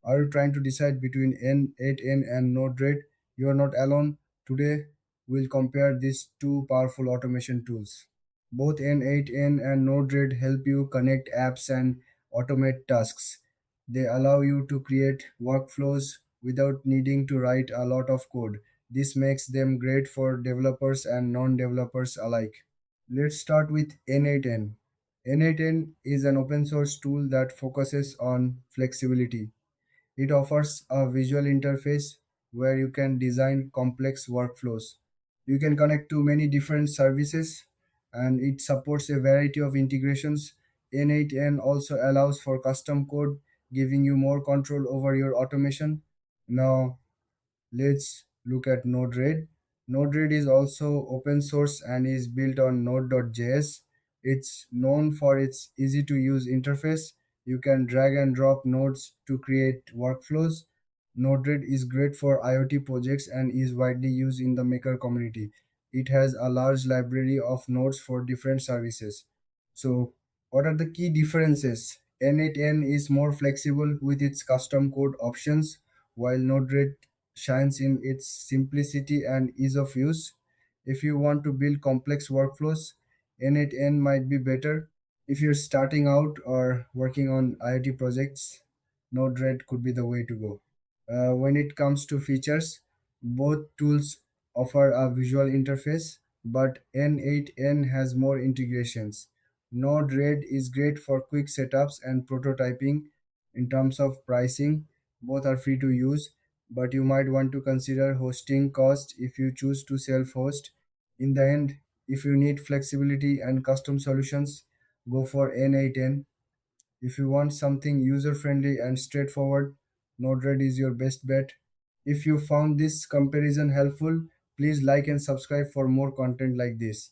Are you trying to decide between N8n and Node Red? You are not alone. Today, we'll compare these two powerful automation tools. Both N8n and Node Red help you connect apps and automate tasks. They allow you to create workflows without needing to write a lot of code. This makes them great for developers and non developers alike. Let's start with N8n. N8n is an open source tool that focuses on flexibility. It offers a visual interface where you can design complex workflows. You can connect to many different services and it supports a variety of integrations. N8n also allows for custom code, giving you more control over your automation. Now, let's look at Node-RED. Node-RED is also open source and is built on Node.js. It's known for its easy to use interface. You can drag and drop nodes to create workflows. Node-RED is great for IoT projects and is widely used in the Maker community. It has a large library of nodes for different services. So, what are the key differences? N8n is more flexible with its custom code options, while Node-RED shines in its simplicity and ease of use. If you want to build complex workflows, N8n might be better. If you're starting out or working on IoT projects, Node-RED could be the way to go. When it comes to features, both tools offer a visual interface, but N8n has more integrations. Node-RED is great for quick setups and prototyping. In terms of pricing, both are free to use, but you might want to consider hosting cost if you choose to self-host. In the end, if you need flexibility and custom solutions, go for N8n. If you want something user-friendly and straightforward, Node-RED is your best bet. If you found this comparison helpful, please like and subscribe for more content like this.